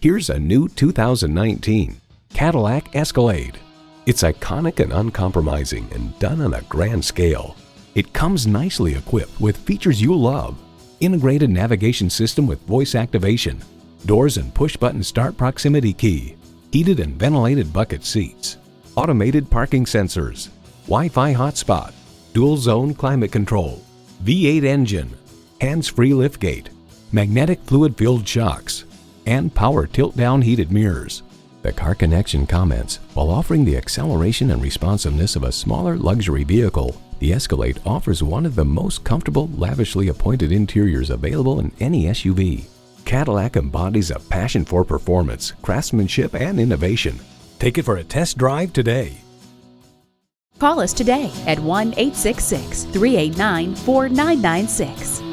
Here's a new 2019 Cadillac Escalade. It's iconic and uncompromising and done on a grand scale. It comes nicely equipped with features you love. Integrated navigation system with voice activation, doors and push-button start proximity key, heated and ventilated bucket seats, automated parking sensors, Wi-Fi hotspot, dual-zone climate control, V8 engine, hands-free liftgate, magnetic fluid-filled shocks, and power tilt-down heated mirrors. The Car Connection comments, while offering the acceleration and responsiveness of a smaller luxury vehicle, the Escalade offers one of the most comfortable, lavishly appointed interiors available in any SUV. Cadillac embodies a passion for performance, craftsmanship, and innovation. Take it for a test drive today. Call us today at 1-866-389-4996.